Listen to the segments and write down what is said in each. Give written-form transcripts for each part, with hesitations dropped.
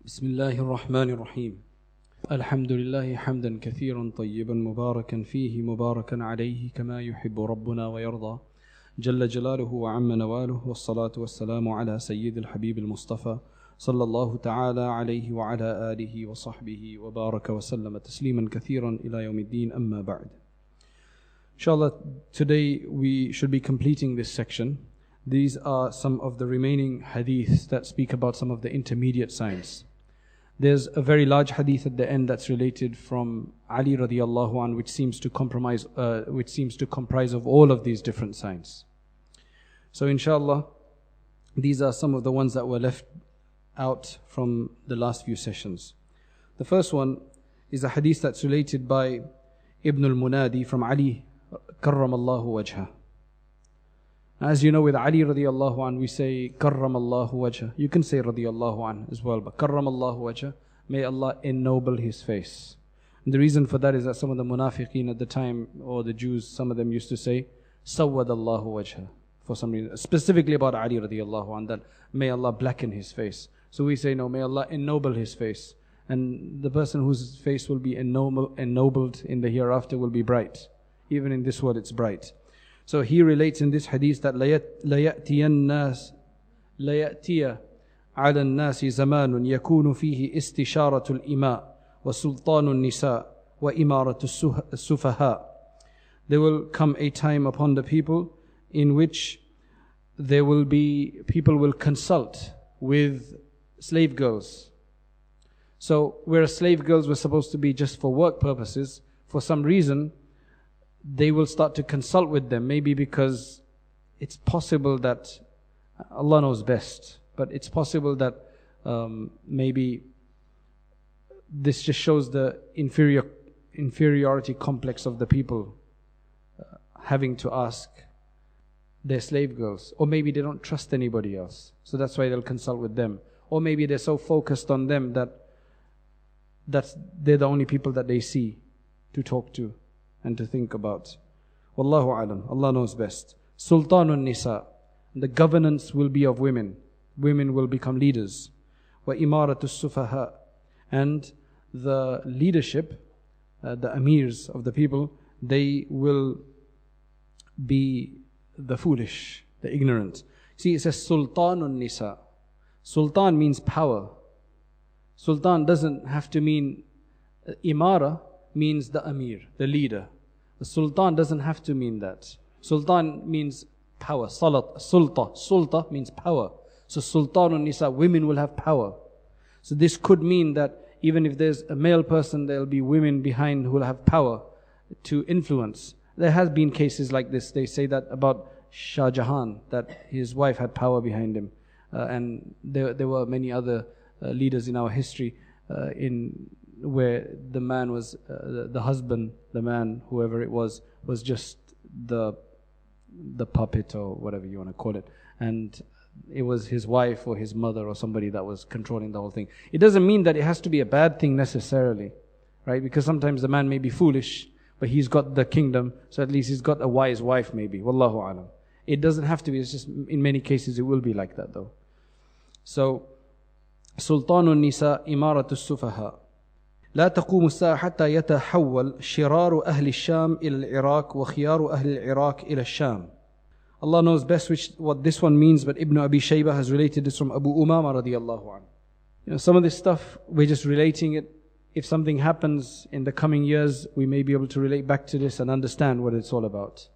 بسم الله الرحمن الرحيم الحمد لله حمدا كثيرا طيبا مباركا فيه مباركا عليه كما يحب ربنا ويرضى جل جلاله وعم نواله والصلاة والسلام على سيد الحبيب المصطفى صلى الله تعالى عليه وعلى آله وصحبه وبارك وسلم تسليما كثيرا إلى يوم الدين أما بعد. Inshallah, today we should be completing this section. These are some of the remaining hadiths that speak about some of the intermediate signs. There's a very large hadith at the end that's related from Ali radiallahu anhu, which seems to comprise of all of these different signs. So inshallah, these are some of the ones that were left out from the last few sessions. The first one is a hadith that's related by Ibn al-Munadi from Ali karramallahu wajha. As you know, with Ali radiallahu anhu, we say karramallahu wajha. You can say radiallahu anhu as well, but karramallahu wajha, may Allah ennoble his face. And the reason for that is that some of the munafiqeen at the time, or the Jews, some of them used to say sawwadallahu wajha, for some reason, specifically about Ali radiallahu anhu, that may Allah blacken his face. So we say no, may Allah ennoble his face. And the person whose face will be ennobled in the hereafter will be bright. Even in this world it's bright. So he relates in this hadith that لَيَأْتِيَ عَلَى النَّاسِ زَمَانٌ يَكُونُ فِيهِ إِسْتِشَارَةُ الْإِمَاءِ وَسُلْطَانُ النِّسَاءِ وَإِمَارَةُ السُّفَهَاءِ. There will come a time upon the people in which people will consult with slave girls. So whereas slave girls were supposed to be just for work purposes, for some reason they will start to consult with them, maybe because it's possible that Allah knows best, but it's possible that maybe this just shows the inferiority complex of the people having to ask their slave girls, or maybe they don't trust anybody else, so that's why they'll consult with them, or maybe they're so focused on them that they're the only people that they see to talk to and to think about. Wallahu alam, Allah knows best. Sultanun Nisa, the governance will be of women. Women will become leaders. Wa imaratu sufaha, and the leadership, the amirs of the people, they will be the foolish, the ignorant. See, it says Sultanun Nisa. Sultan means power. Sultan doesn't have to mean imara. Means the amir, the leader. The sultan doesn't have to mean that. Sultan means power. Sulta means power. So Sultanun Nisa, women will have power. So this could mean that even if there's a male person, there'll be women behind who will have power to influence. There has been cases like this. They say that about Shah Jahan, that his wife had power behind him. And there were many other leaders in our history where the man was, the husband, the man, whoever it was just the puppet or whatever you want to call it. And it was his wife or his mother or somebody that was controlling the whole thing. It doesn't mean that it has to be a bad thing necessarily, right? Because sometimes the man may be foolish, but he's got the kingdom, so at least he's got a wise wife maybe. Wallahu alam. It doesn't have to be, it's just in many cases it will be like that though. So, Sultanun Nisa Imaratu Sufaha. لا تقوم الساعة حتى يتحول شرار أهل الشام إلى العراق وخيار أهل العراق إلى الشام. Allah knows best what this one means, but Ibn Abi Shaybah has related this from Abu Umama radiallahu anhu. You know, some of this stuff, we're just relating it. If something happens in the coming years, we may be able to relate back to this and understand what it's all about.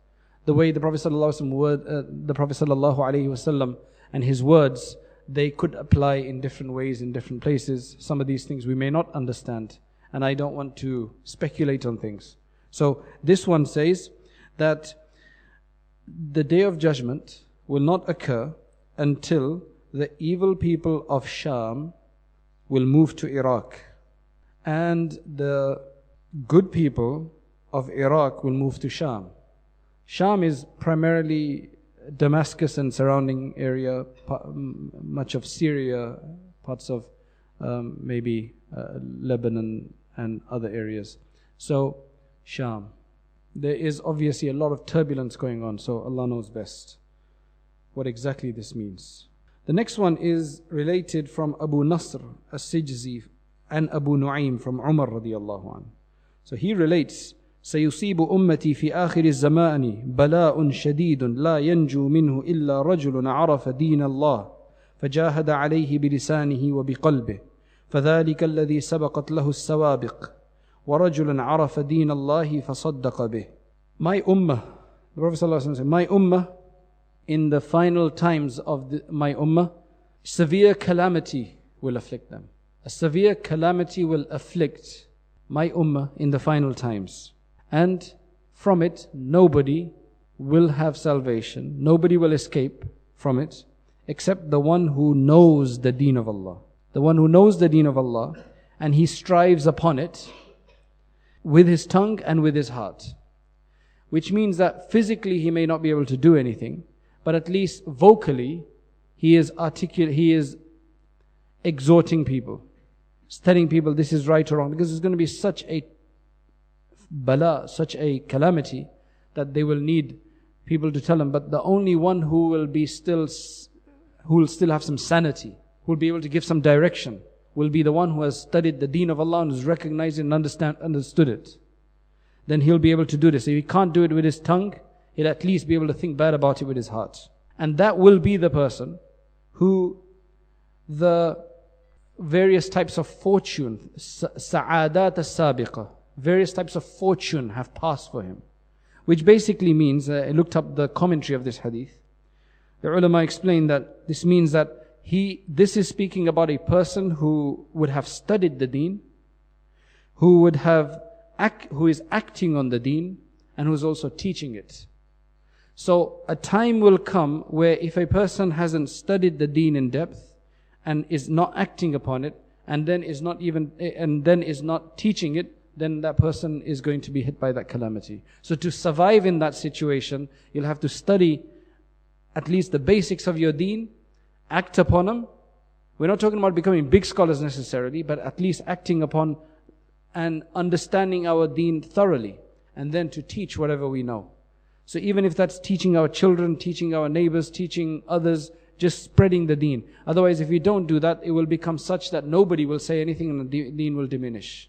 The way the Prophet sallallahu alaihi wasallam and his words, they could apply in different ways in different places. Some of these things we may not understand, and I don't want to speculate on things. So this one says that the day of judgment will not occur until the evil people of Sham will move to Iraq, and the good people of Iraq will move to Sham. Sham is primarily Damascus and surrounding area, much of Syria, parts of maybe Lebanon and other areas. So Sham. There is obviously a lot of turbulence going on, so Allah knows best what exactly this means. The next one is related from Abu Nasr as-Sijzi and Abu Nu'aym from Umar radiyallahu anhu. So he relates, سيصيب أمتي في آخر الزمان بلاء شديد لا ينجو منه إلا رجل عرف دين الله فجاهد عليه بلسانه وبقلبه فذلك الذي سبقت له السوابق ورجل عرف دين الله فصدق به. My ummah, the Prophet ﷺ said, my ummah, in the final times of my ummah, severe calamity will afflict them. A severe calamity will afflict my ummah in the final times. And from it, nobody will have salvation. Nobody will escape from it, except the one who knows the deen of Allah. The one who knows the deen of Allah, and he strives upon it with his tongue and with his heart. Which means that physically he may not be able to do anything, but at least vocally he is exhorting people, telling people this is right or wrong, because it's going to be such a bala, such a calamity, that they will need people to tell them. But the only one who will still have some sanity, who will be able to give some direction, will be the one who has studied the deen of Allah and has recognized it and understood it. Then he'll be able to do this. If he can't do it with his tongue, he'll at least be able to think bad about it with his heart. And that will be the person who the various types of fortune, sa'adat as-sabiqa, various types of fortune have passed for him. Which basically means, I looked up the commentary of this hadith. The ulama explained that this means that this is speaking about a person who would have studied the deen, who is acting on the deen, and who is also teaching it. So a time will come where if a person hasn't studied the deen in depth and is not acting upon it, and then is not teaching it, then that person is going to be hit by that calamity. So to survive in that situation, you'll have to study at least the basics of your deen, act upon them. We're not talking about becoming big scholars necessarily, but at least acting upon and understanding our deen thoroughly, and then to teach whatever we know. So even if that's teaching our children, teaching our neighbors, teaching others, just spreading the deen. Otherwise, if we don't do that, it will become such that nobody will say anything and the deen will diminish.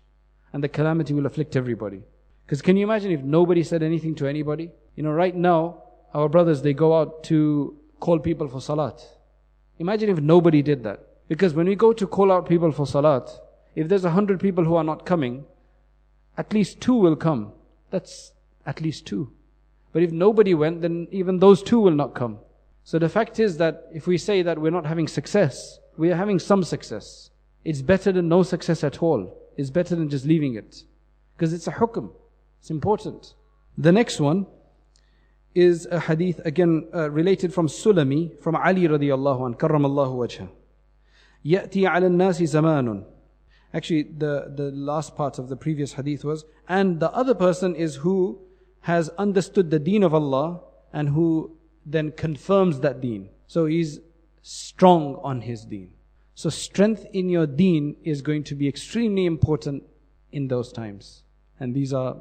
And the calamity will afflict everybody. Because can you imagine if nobody said anything to anybody? Right now, our brothers, they go out to call people for salat. Imagine if nobody did that. Because when we go to call out people for salat, if there's 100 people who are not coming, at least 2 will come. That's at least 2. But if nobody went, then even those 2 will not come. So the fact is that if we say that we're not having success, we are having some success. It's better than no success at all. It's better than just leaving it. Because it's a hukm. It's important. The next one is a hadith, again related from Sulami, from Ali radiyallahu anhu, karramallahu wajha. يَأْتِي عَلَى النَّاسِ زَمَانٌ. Actually, the last part of the previous hadith was, and the other person is who has understood the deen of Allah and who then confirms that deen. So he's strong on his deen. So strength in your deen is going to be extremely important in those times. And these are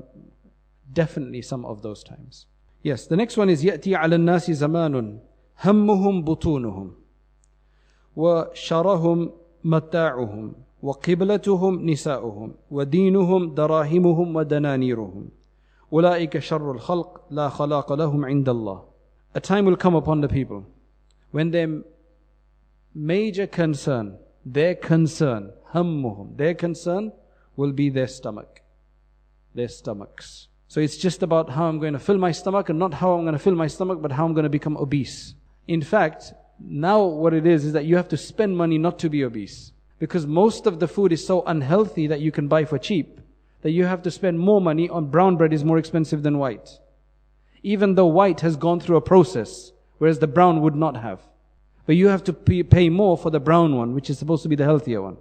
definitely some of those times. Yes, the next one is يَأْتِي عَلَى النَّاسِ زَمَانٌ هَمُّهُمْ بُطُونُهُمْ وَشَرَهُمْ مَتَاعُهُمْ وَقِبْلَتُهُمْ نِسَاؤُهُمْ وَدِينُهُمْ دَرَاهِمُهُمْ وَدَنَانِيرُهُمْ أُولَٰئِكَ شَرُّ الْخَلْقِ لَا خَلَاقَ لَهُمْ عِنْدَ اللَّهِ. A time will come upon the people when their major concern, همهم, their concern will be their stomachs. So it's just about how I'm going to fill my stomach, and not how I'm going to fill my stomach, but how I'm going to become obese. In fact, now what it is that you have to spend money not to be obese. Because most of the food is so unhealthy that you can buy for cheap, that you have to spend more money on brown bread is more expensive than white. Even though white has gone through a process, whereas the brown would not have. But you have to pay more for the brown one, which is supposed to be the healthier one.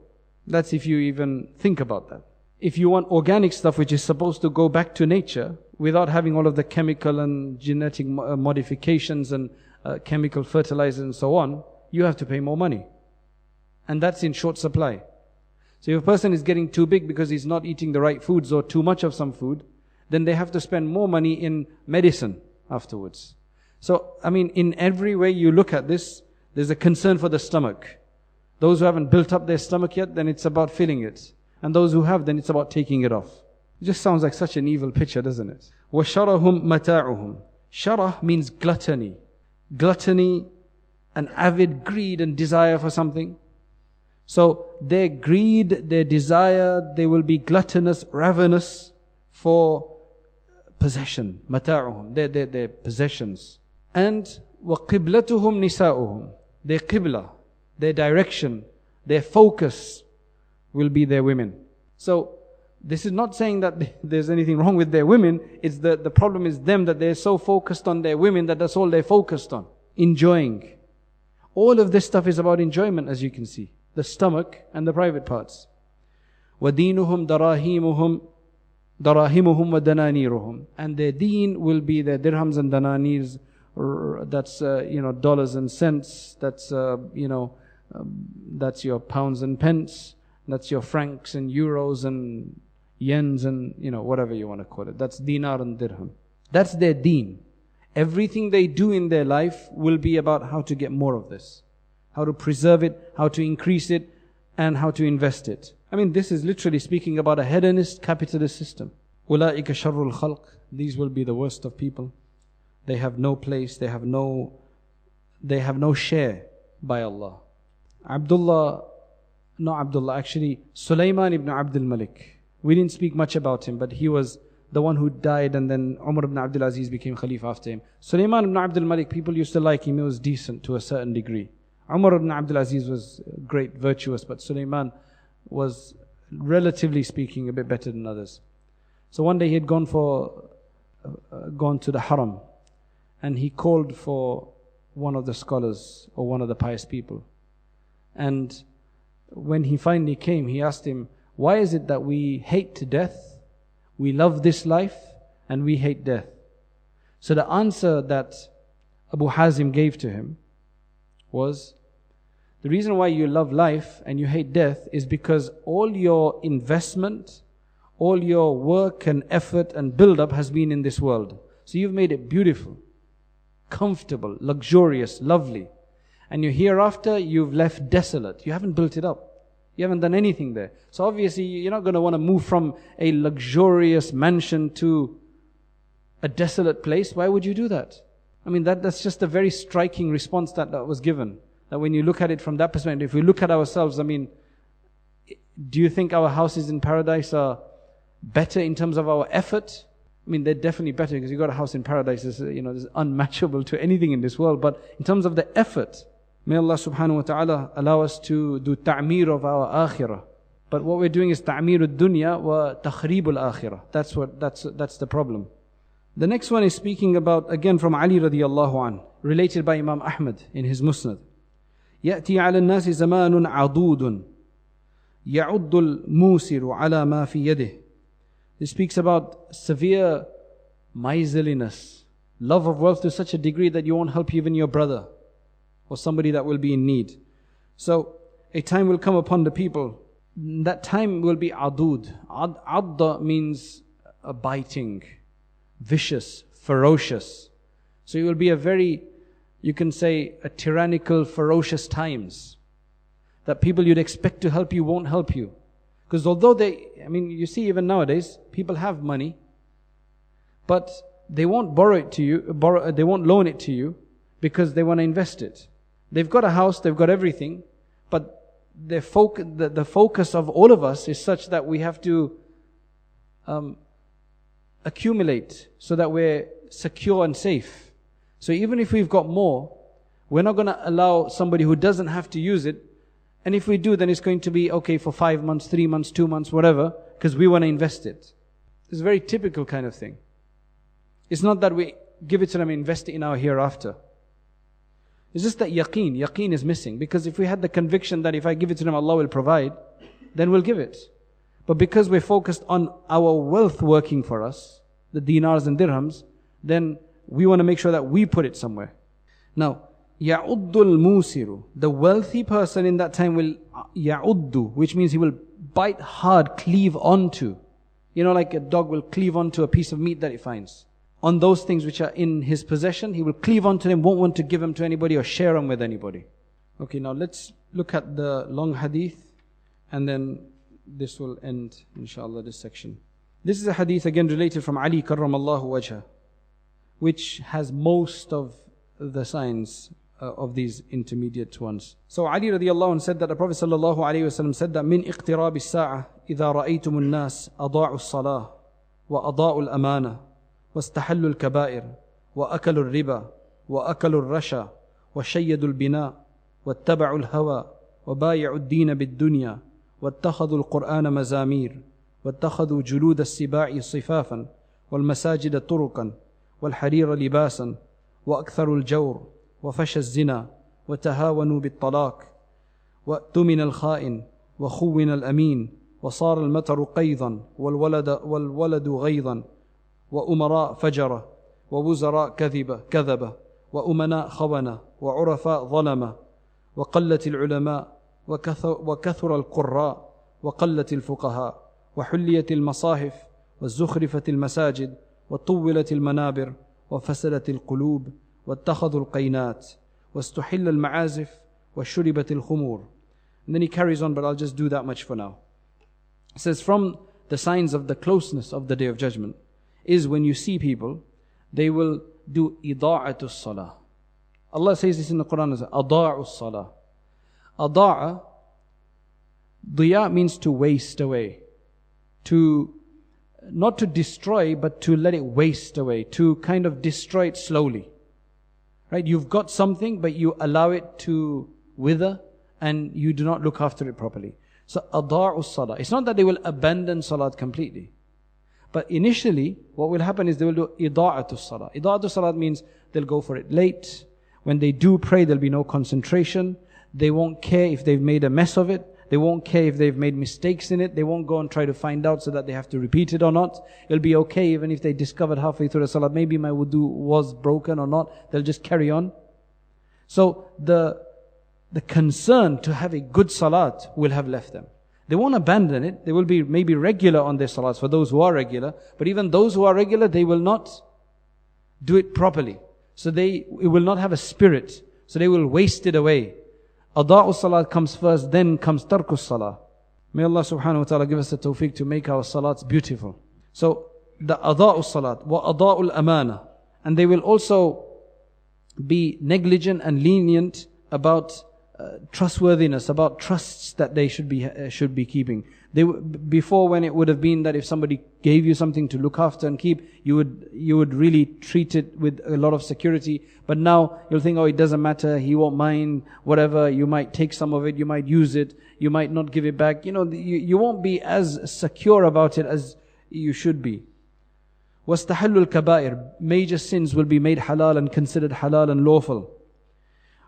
That's if you even think about that. If you want organic stuff, which is supposed to go back to nature, without having all of the chemical and genetic modifications and chemical fertilizers and so on, you have to pay more money. And that's in short supply. So if a person is getting too big because he's not eating the right foods or too much of some food, then they have to spend more money in medicine afterwards. So, in every way you look at this, There's a concern for the stomach. Those who haven't built up their stomach yet, then it's about filling it. And those who have, then it's about taking it off. It just sounds like such an evil picture, doesn't it? وَشَرَهُمْ مَتَاعُهُمْ. Sharah means gluttony. Gluttony, an avid greed and desire for something. So their greed, their desire, they will be gluttonous, ravenous for possession. مَتَاعُهُمْ, their possessions. And وَقِبْلَتُهُمْ نِسَاؤُهُمْ. Their qibla, their direction, their focus will be their women. So this is not saying that there's anything wrong with their women. It's the problem is them, that they're so focused on their women that that's all they're focused on. Enjoying. All of this stuff is about enjoyment, as you can see. The stomach and the private parts. وَدِينُهُمْ دَرَاهِمُهُمْ وَدَنَانِيرُهُمْ. And their deen will be their dirhams and dananirs. That's dollars and cents. That's that's your pounds and pence. That's your francs and euros and yens and whatever you want to call it. That's dinar and dirham. That's their deen. Everything they do in their life will be about how to get more of this, how to preserve it, how to increase it, and how to invest it. I mean, this is literally speaking about a hedonist capitalist system. أُولَٰئِكَ شَرُّ الْخَلْقِ. These will be the worst of people. They have no place, they have no share by Allah. Sulaiman ibn Abdul Malik. We didn't speak much about him, but he was the one who died, and then Umar ibn Abdul Aziz became Khalifa after him. Sulaiman ibn Abdul Malik, people used to like him. He was decent to a certain degree. Umar ibn Abdul Aziz was great, virtuous, but Sulaiman was, relatively speaking, a bit better than others. So one day he had gone to the Haram, and he called for one of the scholars or one of the pious people. And when he finally came, he asked him, why is it that we hate death, we love this life, and we hate death? So the answer that Abu Hazim gave to him was, the reason why you love life and you hate death is because all your investment, all your work and effort and build-up has been in this world. So you've made it beautiful, comfortable, luxurious, lovely. And your hereafter, you've left desolate. You haven't built it up. You haven't done anything there. So obviously, you're not going to want to move from a luxurious mansion to a desolate place. Why would you do that? I mean, that's just a very striking response that was given. That when you look at it from that perspective, if we look at ourselves, I mean, do you think our houses in paradise are better in terms of our effort? I mean, they're definitely better, because you got a house in paradise that's, is unmatchable to anything in this world. But in terms of the effort, may Allah subhanahu wa ta'ala allow us to do ta'mir of our akhirah. But what we're doing is ta'mir ad-dunya wa takhrib al-akhirah. That's the problem. The next one is speaking about, again from Ali radiyallahu an, related by Imam Ahmad in his Musnad. يأتي على الناس زمان عضود يعض الموسر على ما في يده. He speaks about severe miserliness, love of wealth to such a degree that you won't help even your brother or somebody that will be in need. So a time will come upon the people. That time will be adud. Adda means a biting, vicious, ferocious. So it will be a very, you can say, a tyrannical, ferocious times. That people you'd expect to help you won't help you. Because although you see even nowadays, people have money, but they won't borrow it to you, they won't loan it to you, because they want to invest it. They've got a house, they've got everything, but the focus of all of us is such that we have to accumulate so that we're secure and safe. So even if we've got more, we're not going to allow somebody who doesn't have to use it. And if we do, then it's going to be okay for 5 months, 3 months, 2 months, whatever, because we want to invest it. It's a very typical kind of thing. It's not that we give it to them and invest it in our hereafter. It's just that yaqeen is missing. Because if we had the conviction that if I give it to them, Allah will provide, then we'll give it. But because we're focused on our wealth working for us, the dinars and dirhams, then we want to make sure that we put it somewhere. Now, يَعُدُّ الْمُوسِرُ. The wealthy person in that time will يَعُدُّ, which means he will bite hard, cleave onto. Like a dog will cleave onto a piece of meat that he finds. On those things which are in his possession, he will cleave onto them, won't want to give them to anybody or share them with anybody. Okay, now let's look at the long hadith, and then this will end, inshallah, this section. This is a hadith again related from Ali karramallahu wajha, which has most of the signs of these intermediate ones. So Ali radiallahu anhu said that the Prophet sallallahu alayhi wasallam said that min iqtirab as-sa'a idha ra'aytum an-nas ada'u as-salah wa ada'u al-amana wastahallu al-kaba'ir wa akalu al-riba wa akalu al-rasha wa shayyadu al-bina واتبعوا الهوى وبايعوا الدين بالدنيا واتخذوا القرآن مزامير واتخذوا جلود السباع صفافا والمساجد طرقا والحرير لباسا وأكثروا الجور وفشى الزنا وتهاونوا بالطلاق وأتمن الخائن وخون الأمين وصار المطر قيضا والولد غيظا وأمراء فجرة ووزراء كذبة وأمناء خونة وعرفاء ظلمة وقلت العلماء وكثر القراء وقلت الفقهاء وحليت المصاحف وزخرفت المساجد وطولت المنابر وفسدت القلوب واتخذوا القينات واستحل المعازف وشربت الخمور. And then he carries on, but I'll just do that much for now. It says, from the signs of the closeness of the Day of Judgment is when you see people, they will do ida'atul salah. Allah says this in the Quran as ada'u salah. Ada'a, diya means to waste away. To, not to destroy, but to let it waste away. To kind of destroy it slowly. Right? You've got something, but you allow it to wither, and you do not look after it properly. So ada'u salah. It's not that they will abandon salat completely. But initially, what will happen is they will do ida'atul salah. Ida'atul salah means they'll go for it late. When they do pray, there'll be no concentration. They won't care if they've made a mess of it. They won't care if they've made mistakes in it. They won't go and try to find out so that they have to repeat it or not. It'll be okay even if they discovered halfway through the salah, maybe my wudu was broken or not. They'll just carry on. So the concern to have a good salat will have left them. They won't abandon it. They will be maybe regular on their salats for those who are regular. But even those who are regular, they will not do it properly. So it will not have a spirit. So they will waste it away. Ada'u salat comes first, then comes tarkus salah. May Allah subhanahu wa ta'ala give us the tawfiq to make our salats beautiful. So the ada'u salat, wa ada'u al-amana. And they will also be negligent and lenient about trustworthiness, about trusts that they should be keeping. Before, when it would have been that if somebody gave you something to look after and keep, you would really treat it with a lot of security. But now you'll think, oh, it doesn't matter, he won't mind, whatever. You might take some of it, you might use it, you might not give it back. You won't be as secure about it as you should be. وَاسْتَحَلُّ الْكَبَائِرِ. Major sins will be made halal and considered halal and lawful.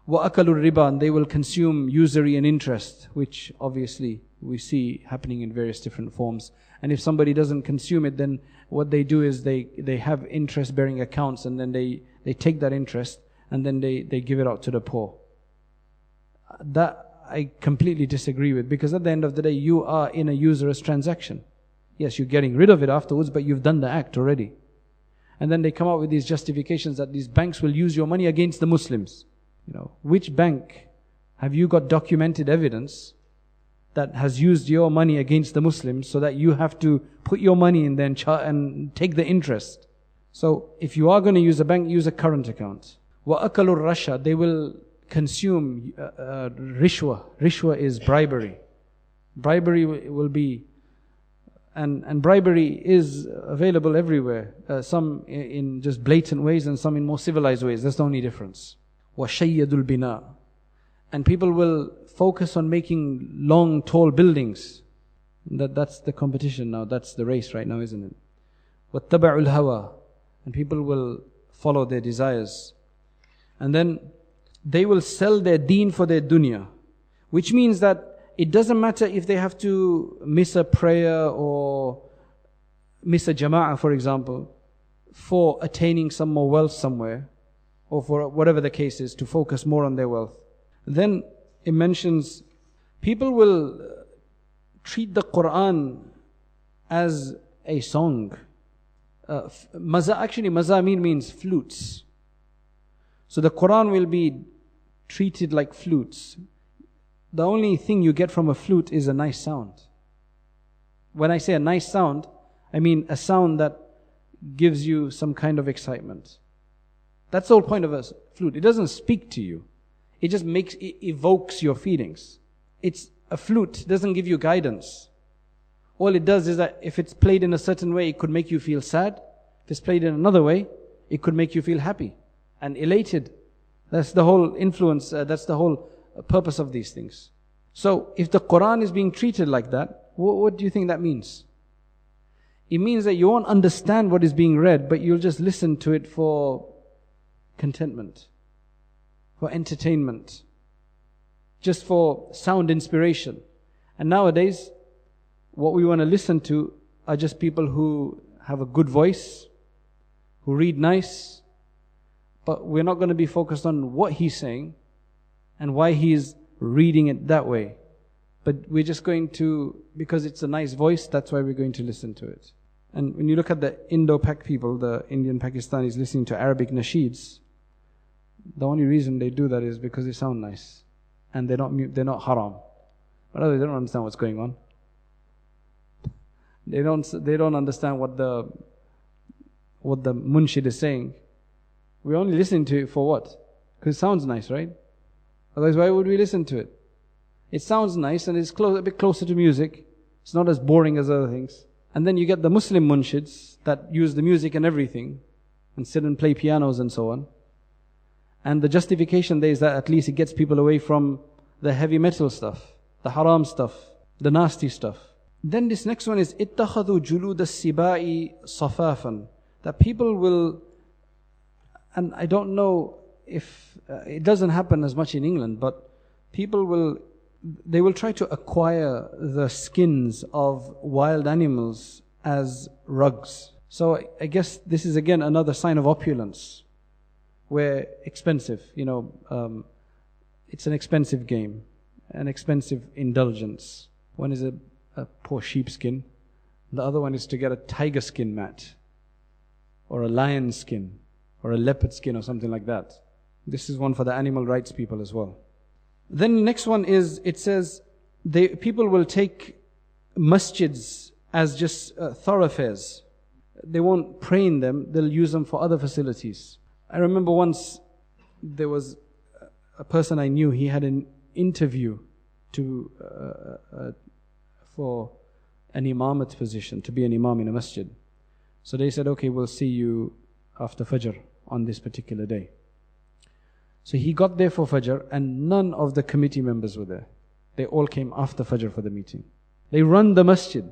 وَأَكَلُوا الرِّبَا. And they will consume usury and interest, which obviously we see happening in various different forms. And if somebody doesn't consume it, then what they do is they have interest-bearing accounts, and then they take that interest and then they give it out to the poor. That I completely disagree with, because at the end of the day, you are in a usurious transaction. Yes, you're getting rid of it afterwards, but you've done the act already. And then they come up with these justifications that these banks will use your money against the Muslims. Which bank have you got documented evidence that has used your money against the Muslims so that you have to put your money in there and take the interest? So if you are going to use a bank, use a current account. وَأَكَلُوا الرَّشَى. They will consume rishwa. Rishwa is bribery. Bribery will be, and bribery is available everywhere. Some in just blatant ways and some in more civilized ways. That's the only difference. وَشَيَّدُ الْبِنَاءِ. And people will focus on making long, tall buildings. That's the competition now. That's the race right now, isn't it? وَاتَّبَعُوا الْهَوَى. And people will follow their desires. And then they will sell their deen for their dunya. Which means that it doesn't matter if they have to miss a prayer or miss a jama'ah, for example, for attaining some more wealth somewhere, or for whatever the case is, to focus more on their wealth. Then it mentions people will treat the Quran as a song. Mazamir means flutes. So the Quran will be treated like flutes. The only thing you get from a flute is a nice sound. When I say a nice sound, I mean a sound that gives you some kind of excitement. That's the whole point of a flute. It doesn't speak to you. It just evokes your feelings. It's a flute, doesn't give you guidance. All it does is that if it's played in a certain way, it could make you feel sad. If it's played in another way, it could make you feel happy and elated. That's the whole influence, that's the whole purpose of these things. So, if the Quran is being treated like that, what do you think that means? It means that you won't understand what is being read, but you'll just listen to it for contentment, for entertainment, just for sound inspiration. And nowadays, what we want to listen to are just people who have a good voice, who read nice, but we're not going to be focused on what he's saying and why he's reading it that way. But we're just going to, because it's a nice voice, that's why we're going to listen to it. And when you look at the Indo-Pak people, the Indian Pakistanis listening to Arabic nasheeds, the only reason they do that is because they sound nice. And they're not haram. But otherwise they don't understand what's going on. They don't understand what the munshid is saying. We're only listening to it for what? Because it sounds nice, right? Otherwise, why would we listen to it? It sounds nice and it's a bit closer to music. It's not as boring as other things. And then you get the Muslim munshids that use the music and everything and sit and play pianos and so on. And the justification there is that at least it gets people away from the heavy metal stuff, the haram stuff, the nasty stuff. Then this next one is اتَّخَذُوا جُلُودَ السِّبَاءِ صَفَافًا. That people will, and I don't know if it doesn't happen as much in England, but people will try to acquire the skins of wild animals as rugs. So I guess this is again another sign of opulence, where expensive, it's an expensive game, an expensive indulgence. One is a poor sheepskin, the other one is to get a tiger skin mat, or a lion skin, or a leopard skin, or something like that. This is one for the animal rights people as well. Then the next one is, it says, people will take masjids as just thoroughfares. They won't pray in them, they'll use them for other facilities. I remember once, there was a person I knew, he had an interview for an imamat position, to be an imam in a masjid. So they said, okay, we'll see you after Fajr on this particular day. So he got there for Fajr and none of the committee members were there. They all came after Fajr for the meeting. They run the masjid,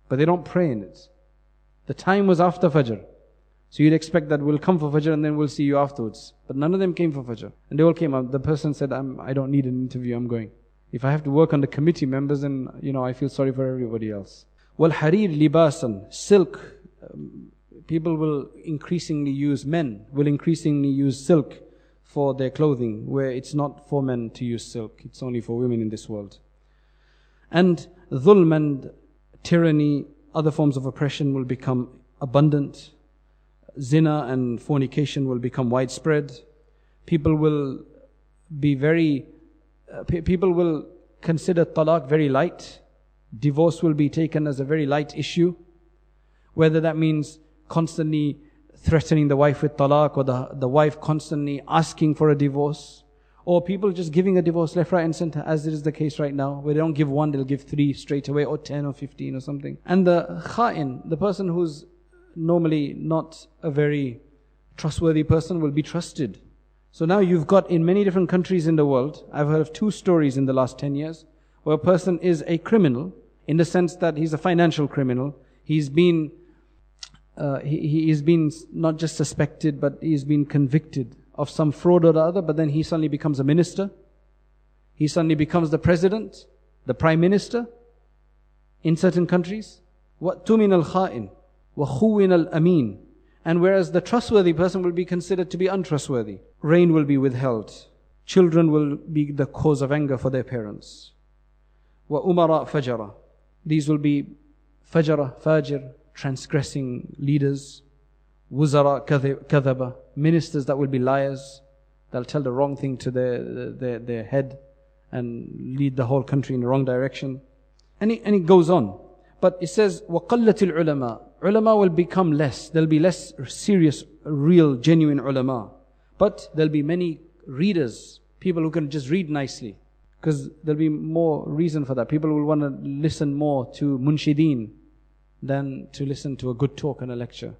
but they don't pray in it. The time was after Fajr. So you'd expect that we'll come for Fajr and then we'll see you afterwards. But none of them came for Fajr. And they all came up. The person said, I don't need an interview, I'm going. If I have to work on the committee members, then I feel sorry for everybody else. وَالْحَرِيرِ لِبَاسًا. Silk. People will increasingly use silk for their clothing, where it's not for men to use silk, it's only for women in this world. And dhulm and tyranny, other forms of oppression will become abundant. Zina and fornication will become widespread. People will consider talaq very light. Divorce will be taken as a very light issue. Whether that means constantly threatening the wife with talaq, or the wife constantly asking for a divorce, or people just giving a divorce left, right and center, as it is the case right now, where they don't give one, they'll give 3 straight away, or 10 or 15 or something. And the kha'in, the person who's normally not a very trustworthy person, will be trusted. So now you've got in many different countries in the world, I've heard of 2 stories in the last 10 years, where a person is a criminal, in the sense that he's a financial criminal. He's been not just suspected, but he's been convicted of some fraud or the other, but then he suddenly becomes a minister. He suddenly becomes the president, the prime minister in certain countries. وَأْتُمِنَ الْخَائِنِ وَخُوِّنَ الْأَمِينَ. And whereas the trustworthy person will be considered to be untrustworthy, rain will be withheld. Children will be the cause of anger for their parents. وَأُمَرَاء فَجَرًا. These will be fajr, transgressing leaders. Wuzara kadhaba, ministers that will be liars, They'll tell the wrong thing to their head and lead the whole country in the wrong direction. And it goes on. But it says, وَقَلَّتِ الْعُلَمَاء. Ulama will become less. There'll be less serious, real, genuine ulama. But there'll be many readers, people who can just read nicely. Because there'll be more reason for that. People will want to listen more to munshideen than to listen to a good talk and a lecture.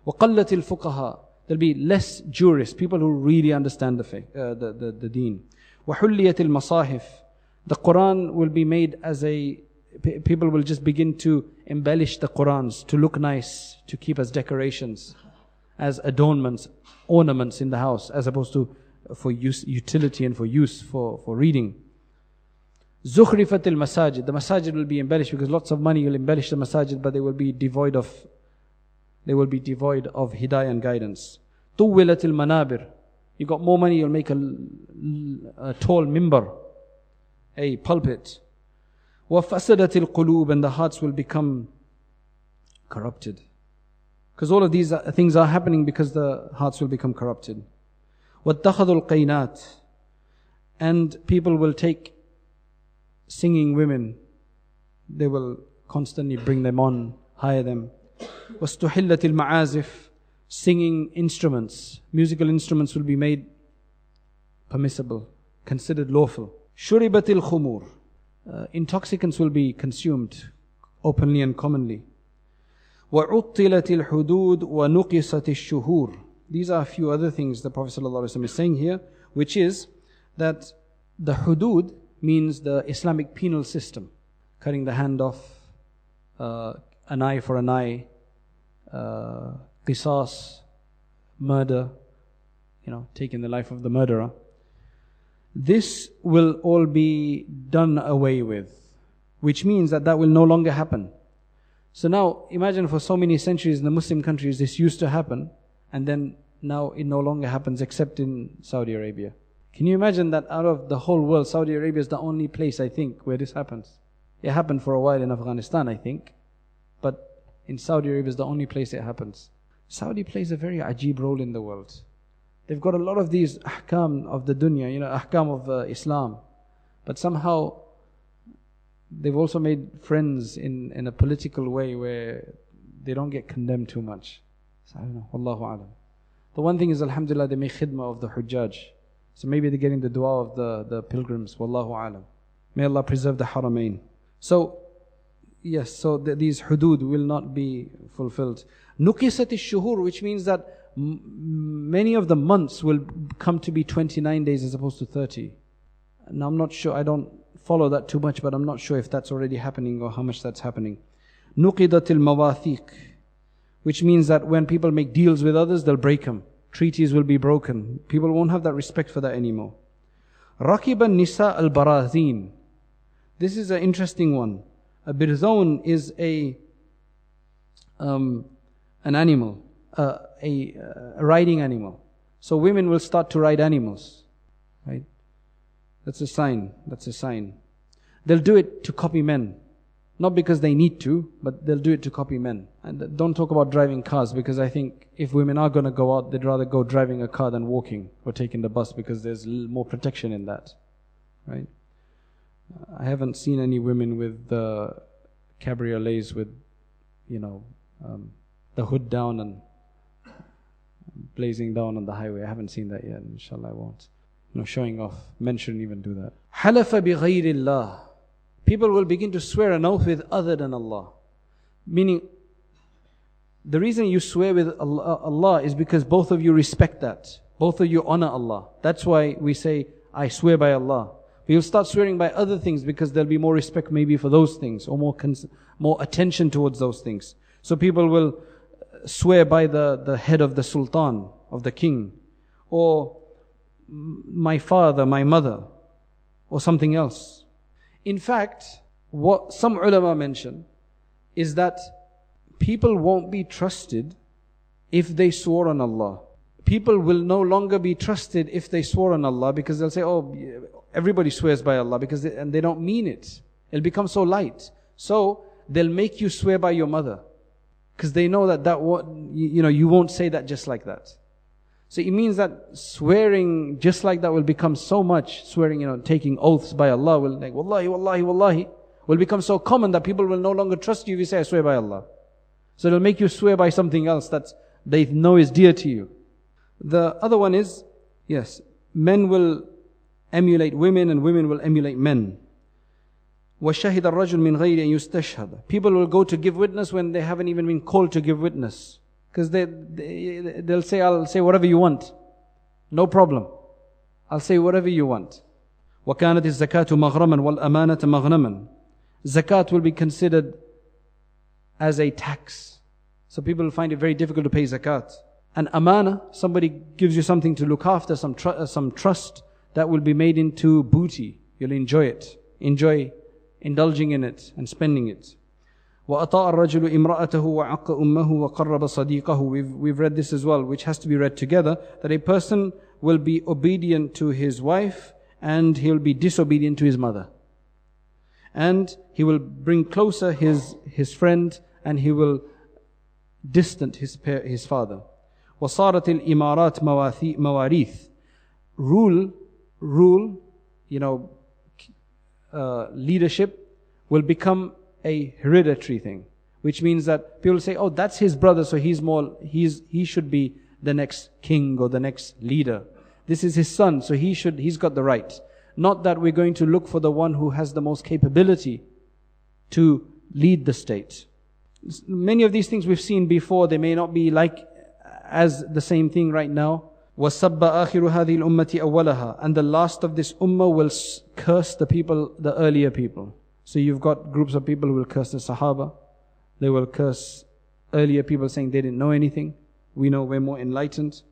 وَقَلَّتِ الْفُقَهَا. There'll be less jurists, people who really understand the deen. وَحُلِّيَتِ الْمَصَاحِفِ. The Quran will be made as people will just begin to embellish the Qurans, to look nice, to keep as decorations, as adornments, ornaments in the house, as opposed to for use, utility and for use for reading. زُخْرِفَتِ الْمَسَاجِد. The masajid will be embellished because lots of money will embellish the masajid, but they will be devoid of hidayah and guidance. طُوِّلَتِ الْمَنَابِرِ. You got more money, you'll make a tall mimbar, a pulpit. وَفَسَدَتِ الْقُلُوبِ. And the hearts will become corrupted. Because all of these things are happening because the hearts will become corrupted. وَاتَّخَذُوا الْقَيْنَاتِ. And people will take singing women. They will constantly bring them on, hire them. وَاسْتُحِلَّتِ الْمَعَازِفِ. Singing instruments, musical instruments will be made permissible, considered lawful. شُرِبَتِ الْخُمُورِ. Intoxicants will be consumed openly and commonly. وَعُطِّلَتِ الْحُدُودِ وَنُقِصَتِ الشُّهُورِ. These are a few other things the Prophet ﷺ is saying here, which is that the hudud means the Islamic penal system. Cutting the hand off, an eye for an eye, qisas, murder, taking the life of the murderer. This will all be done away with, which means that will no longer happen. So now, imagine for so many centuries in the Muslim countries, this used to happen, and then now it no longer happens except in Saudi Arabia. Can you imagine that out of the whole world, Saudi Arabia is the only place, I think, where this happens? It happened for a while in Afghanistan, I think, but in Saudi Arabia is the only place it happens. Saudi plays a very ajib role in the world. They've got a lot of these ahkam of the dunya, ahkam of Islam. But somehow, they've also made friends in a political way where they don't get condemned too much. So I don't know, Wallahu alam. The one thing is, alhamdulillah, they make khidmah of the hujjaj. So maybe they're getting the dua of the pilgrims, Wallahu alam. May Allah preserve the haramain. So, yes, so these hudud will not be fulfilled. Nuqisat ash-shuhur, which means that many of the months will come to be 29 days as opposed to 30. Now I'm not sure, I don't follow that too much, but I'm not sure if that's already happening or how much that's happening. Nuqidat al-mawathiq, which means that when people make deals with others, they'll break them. Treaties will be broken. People won't have that respect for that anymore. Raqiban nisa al-barazin. This is an interesting one. A birzon is an animal, a riding animal. So women will start to ride animals, right? That's a sign. They'll do it to copy men. Not because they need to, but they'll do it to copy men. And don't talk about driving cars, because I think if women are going to go out, they'd rather go driving a car than walking or taking the bus, because there's more protection in that, right? I haven't seen any women with cabriolets with, the hood down and blazing down on the highway. I haven't seen that yet. Inshallah I won't. Showing off. Men shouldn't even do that. حَلَفَ بِغَيْرِ اللَّهِ. People will begin to swear an oath with other than Allah. Meaning, the reason you swear with Allah is because both of you respect that. Both of you honor Allah. That's why we say, I swear by Allah. But you'll start swearing by other things because there'll be more respect maybe for those things, or more attention towards those things. So people will swear by the head of the sultan, of the king, or my father, my mother, or something else. In fact, what some ulama mention is that people won't be trusted if they swore on Allah. People will no longer be trusted if they swore on Allah, because they'll say, oh, everybody swears by Allah, and they don't mean it. It'll become so light. So they'll make you swear by your mother, because they know that you won't say that just like that. So it means that swearing just like that will become so much, swearing, taking oaths by Allah will, like, wallahi, wallahi, wallahi, will become so common that people will no longer trust you if you say, I swear by Allah. So it'll make you swear by something else that they know is dear to you. The other one is, yes, men will emulate women and women will emulate men. وَشَهِدَ الرَّجُلْ مِنْ غَيْرِ أَنْ يُسْتَشْهَدَ. People will go to give witness when they haven't even been called to give witness. Because they'll say, I'll say whatever you want. No problem. I'll say whatever you want. وَكَانَتِ الزَّكَاةُ مَغْرَمًا وَالْأَمَانَةَ مَغْنَمًا. Zakat will be considered as a tax. So people will find it very difficult to pay zakat. And amana, somebody gives you something to look after, some trust, that will be made into booty. You'll enjoy it. Enjoy indulging in it and spending it. وَأَطَاءَ الرَّجُلُ إِمْرَأَتَهُ وَعَقَّ أُمَّهُ وَقَرَّبَ صَدِيقَهُ. We've read this as well, which has to be read together, that a person will be obedient to his wife and he'll be disobedient to his mother. And he will bring closer his friend and he will distant his father. وَصَارَتِ الْإِمَارَاتِ مَوَارِيث. Rule, leadership will become a hereditary thing, which means that people say, oh, that's his brother, so he should be the next king or the next leader. This is his son, so he's got the right. Not that we're going to look for the one who has the most capability to lead the state. Many of these things we've seen before, they may not be like as the same thing right now. وَسَبَّ آخِرُ هَذِهِ الْأُمَّةِ أَوَّلَهَا. And the last of this ummah will curse the earlier people. So you've got groups of people who will curse the Sahaba. They will curse earlier people saying they didn't know anything. We know we're more enlightened.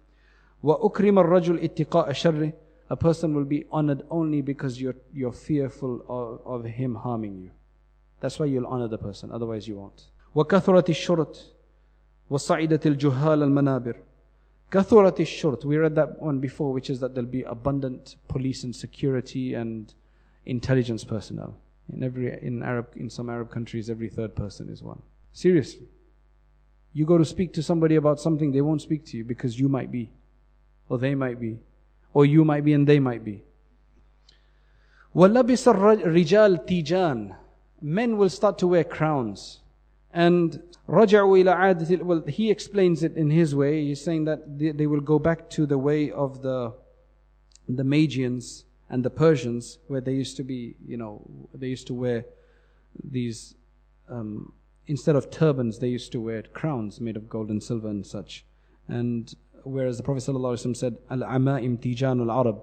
وَأُكْرِمَ الرَّجُلِ اتِّقَاءَ شَرِّهِ. A person will be honored only because you're fearful of him harming you. That's why you'll honor the person, otherwise you won't. وَكَثُرَةِ الشُّرْطِ وَصَعِدَةِ الْجُهَّالَ الْمَنَابِرِ. كَثُرَةِ الشُّرْطِ. We read that one before, which is that there'll be abundant police and security and intelligence personnel. In some Arab countries, every third person is one. Seriously. You go to speak to somebody about something, they won't speak to you because you might be, or they might be, or you might be and they might be. وَلَبِسَ الرِّجَالِ تِيجَانِ. Men will start to wear crowns. And رَجَعُوا إِلَى عَادَةِ. Well, he explains it in his way. He's saying that they will go back to the way of the Magians and the Persians, where they used to be, they used to wear these, instead of turbans, they used to wear crowns made of gold and silver and such. And whereas the Prophet ﷺ said, Al-Ama'im Tijan al-Arab,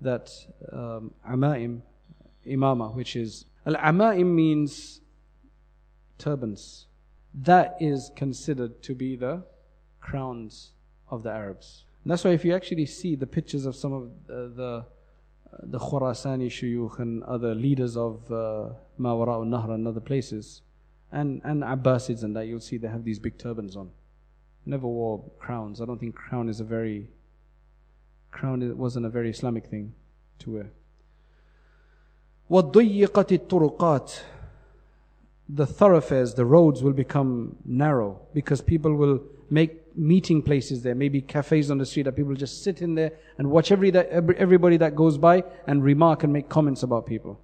that Ama'im, Imama, which is, Al-Ama'im means turbans. That is considered to be the crowns of the Arabs. And that's why if you actually see the pictures of some of the Khurasani shuyukh and other leaders of Ma Wara al-Nahr and other places, and Abbasids and that, you'll see they have these big turbans on. Never wore crowns. I don't think crown wasn't a very Islamic thing to wear. وَضُيِّقَتِ الطُّرُقَاتِ. The thoroughfares, the roads will become narrow because people will make meeting places there, maybe cafes on the street that people just sit in there and watch everybody that goes by and remark and make comments about people.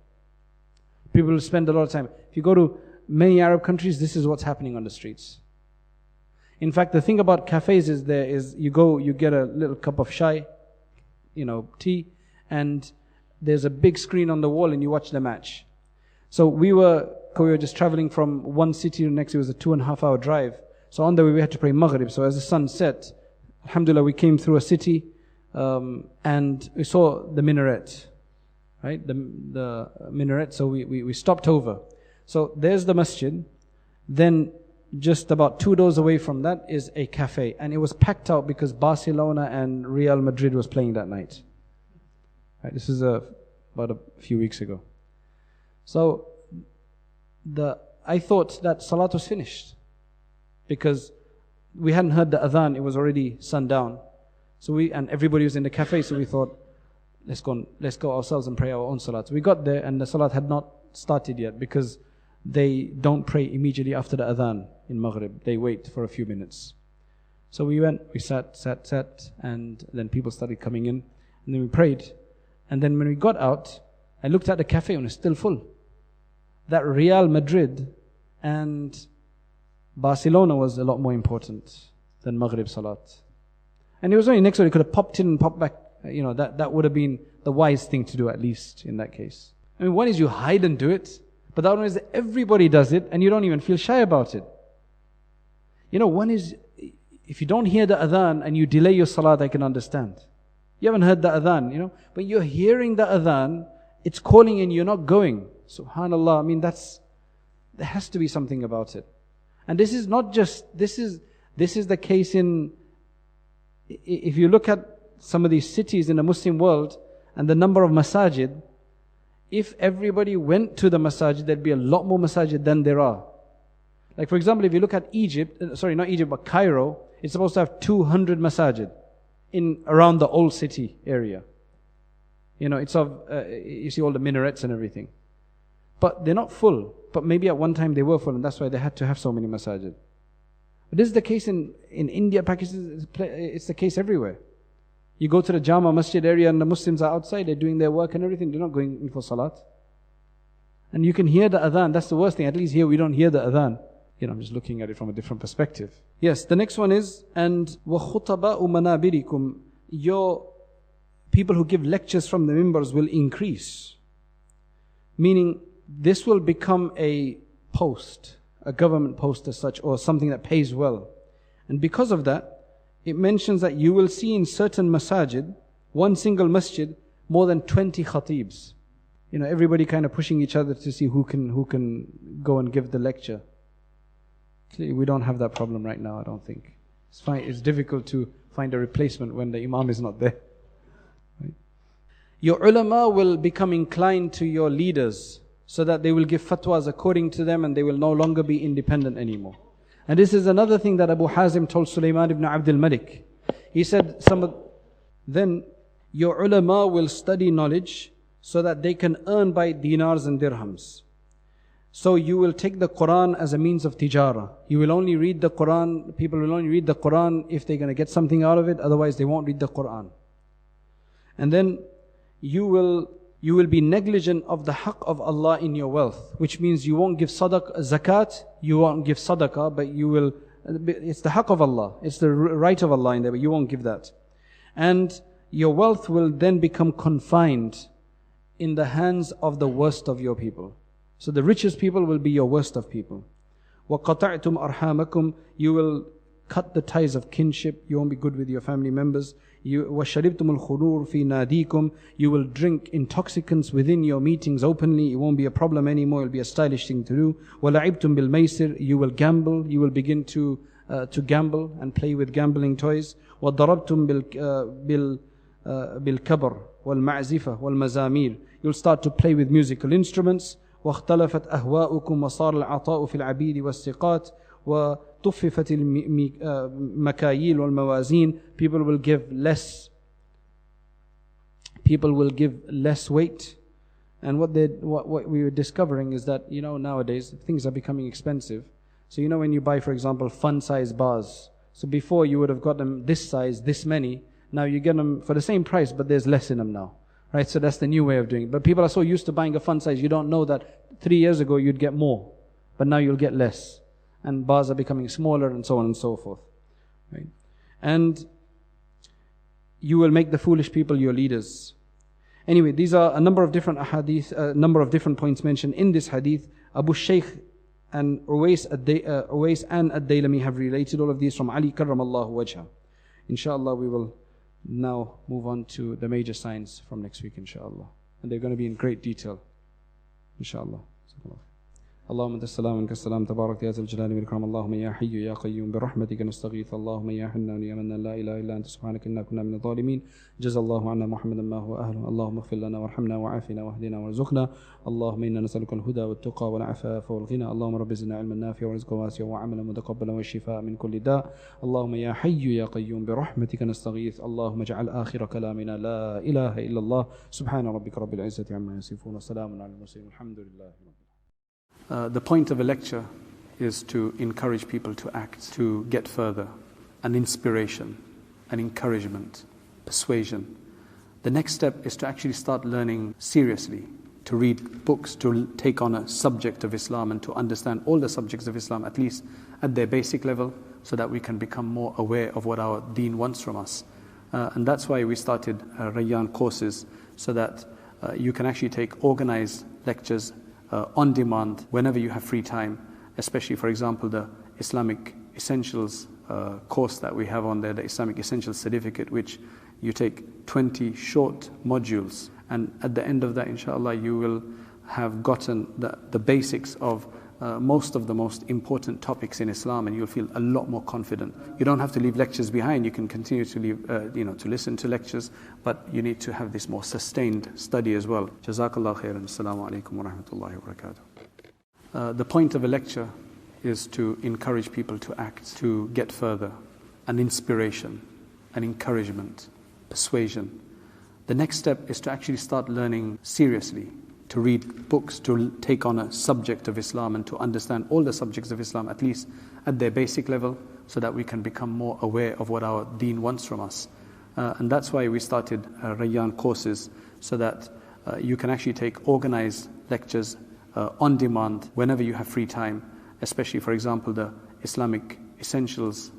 People will spend a lot of time. If you go to many Arab countries, this is what's happening on the streets. In fact, the thing about cafes is you get a little cup of chai, tea, and there's a big screen on the wall and you watch the match. So we were just traveling from one city to the next. It was a 2.5 hour drive. So on the way we had to pray Maghrib. So as the sun set, alhamdulillah, we came through a city and we saw the minaret, right? The minaret. So we stopped over. So there's the masjid. Then just about 2 doors away from that is a cafe. And it was packed out because Barcelona and Real Madrid was playing that night. Right? This is about a few weeks ago. So I thought that Salat was finished because we hadn't heard the adhan. It was already sundown. So and everybody was in the cafe. So we thought, let's go ourselves and pray our own Salat. So we got there and the Salat had not started yet because they don't pray immediately after the adhan in Maghrib. They wait for a few minutes. So we went, we sat, and then people started coming in, and then we prayed. And then when we got out, I looked at the cafe and it was still full. That Real Madrid and Barcelona was a lot more important than Maghrib Salat. And it was only next door, he could have popped in and popped back. That would have been the wise thing to do, at least in that case. I mean, one is you hide and do it, but the other one is that everybody does it and you don't even feel shy about it. One is, if you don't hear the adhan and you delay your salat, I can understand. You haven't heard the adhan, but you're hearing the adhan, it's calling and you're not going. Subhanallah, I mean, there has to be something about it. And this is not just, this is the case if you look at some of these cities in the Muslim world and the number of masajid, if everybody went to the masajid, there'd be a lot more masajid than there are. Like for example, if you look at but Cairo, it's supposed to have 200 masajid around the old city area. You see all the minarets and everything. But they're not full. But maybe at one time they were full, and that's why they had to have so many masajid. But this is the case in India, Pakistan, it's the case everywhere. You go to the Jama Masjid area and the Muslims are outside, they're doing their work and everything, they're not going in for salat. And you can hear the adhan, that's the worst thing, at least here we don't hear the adhan. I'm just looking at it from a different perspective. Yes, the next one is, and وَخُطَبَاءُ مَنَابِرِكُمْ, your people who give lectures from the mimbars will increase. Meaning, this will become a post, a government post as such, or something that pays well. And because of that, it mentions that you will see in certain masajid, one single masjid, more than 20 khatibs. Everybody kind of pushing each other to see who can go and give the lecture. Clearly, we don't have that problem right now, I don't think. It's difficult to find a replacement when the imam is not there. Right? Your ulama will become inclined to your leaders so that they will give fatwas according to them and they will no longer be independent anymore. And this is another thing that Abu Hazim told Sulaiman ibn Abdul Malik. He said, then your ulama will study knowledge so that they can earn by dinars and dirhams. So you will take the Quran as a means of tijara. You will only read the Quran, people will only read the Quran if they're going to get something out of it, otherwise they won't read the Quran. And then you will be negligent of the haqq of Allah in your wealth, which means you won't give zakat, you won't give sadaqah, but it's the haqq of Allah, it's the right of Allah in there, but you won't give that. And your wealth will then become confined in the hands of the worst of your people. So the richest people will be your worst of people. وَقَطَعْتُمْ أَرْحَامَكُمْ, you will cut the ties of kinship, you won't be good with your family members. وَشَرِبْتُمُ الْخُرُورِ فِي نَادِيكُمْ, you will drink intoxicants within your meetings openly, it won't be a problem anymore, it will be a stylish thing to do. وَلَعِبْتُمْ بِالْمَيْسِرِ, you will gamble, you will begin to gamble and play with gambling toys. وَضَرَبْتُمْ بِالْكَبْرِ وَالْمَعْزِفَةِ وَالْمَزَامِيرِ, you'll start to play with musical instruments. واختلفت أهواؤكم وصار العطاء في العبيد والسقات وطففت المكاييل والموازين, people will give less weight. And what we were discovering is that nowadays things are becoming expensive. So when you buy, for example, fun size bars, so before you would have got them this size, this many, now you get them for the same price but there's less in them now. Right, so that's the new way of doing it. But people are so used to buying a fun size, you don't know that 3 years ago you'd get more, but now you'll get less. And bars are becoming smaller and so on and so forth. Right? And you will make the foolish people your leaders. Anyway, these are a number of different ahadith, a number of different points mentioned in this hadith. Abu Shaykh and Uwais and Ad-Daylami have related all of these from Ali karramallahu wajha. Inshallah, we will now move on to the major signs from next week, inshallah. And they're going to be in great detail, inshallah. اللهم انت السلام ومنك السلام تبارك يا ذا الجلال والإكرام اللهم يا حي يا قيوم برحمتك نستغيث اللهم يا حنان يا منان لا اله الا انت سبحانك انا كنا من الظالمين جزا الله عنا محمدا ما هو اهله اللهم اغفر لنا وارحمنا وعافنا واهدنا وارزقنا اللهم انا نسالك الهدى والتقى والعفاف والغنى اللهم رب زدنا علما نافعا ورزقا واسعا وعملا متقبلا والشفاء من كل داء اللهم يا حي يا قيوم برحمتك نستغيث اللهم اجعل اخر كلامنا لا اله الا الله سبحان ربك رب العزه عما يصفون وسلام على المرسلين الحمد لله. The point of a lecture is to encourage people to act, to get further. and inspiration and encouragement, persuasion. The next step is to actually start learning seriously, to read books, to take on a subject of Islam and to understand all the subjects of Islam, at least at their basic level, so that we can become more aware of what our deen wants from us. And that's why we started Rayyan courses, so that you can actually take organized lectures on demand whenever you have free time, especially, for example, the Islamic Essentials course that we have on there, the Islamic Essentials Certificate, which you take 20 short modules, and at the end of that, inshallah, you will have gotten the basics of most of the most important topics in Islam, and you'll feel a lot more confident. You don't have to leave lectures behind. You can continue to leave, to listen to lectures, but you need to have this more sustained study as well. Jazakallah khairan. Assalamu alaikum wa rahmatullahi wa barakatuh. The point of a lecture is to encourage people to act, to get further, and inspiration, and encouragement, persuasion. The next step is to actually start learning seriously, to read books, to take on a subject of Islam and to understand all the subjects of Islam, at least at their basic level, so that we can become more aware of what our deen wants from us. And that's why we started Rayyan courses, so that you can actually take organized lectures on demand whenever you have free time, especially, for example, the Islamic Essentials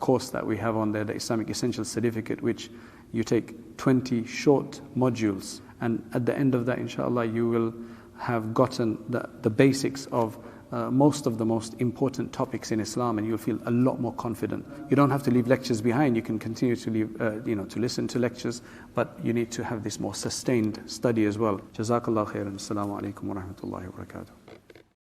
course that we have on there, the Islamic Essentials Certificate, which you take 20 short modules, and at the end of that, inshallah, you will have gotten the basics of most of the most important topics in Islam, and you'll feel a lot more confident. You don't have to leave lectures behind. You can continue to leave, to listen to lectures, but you need to have this more sustained study as well. Jazakallah khairan. Assalamu alaikum wa rahmatullahi wa barakatuh.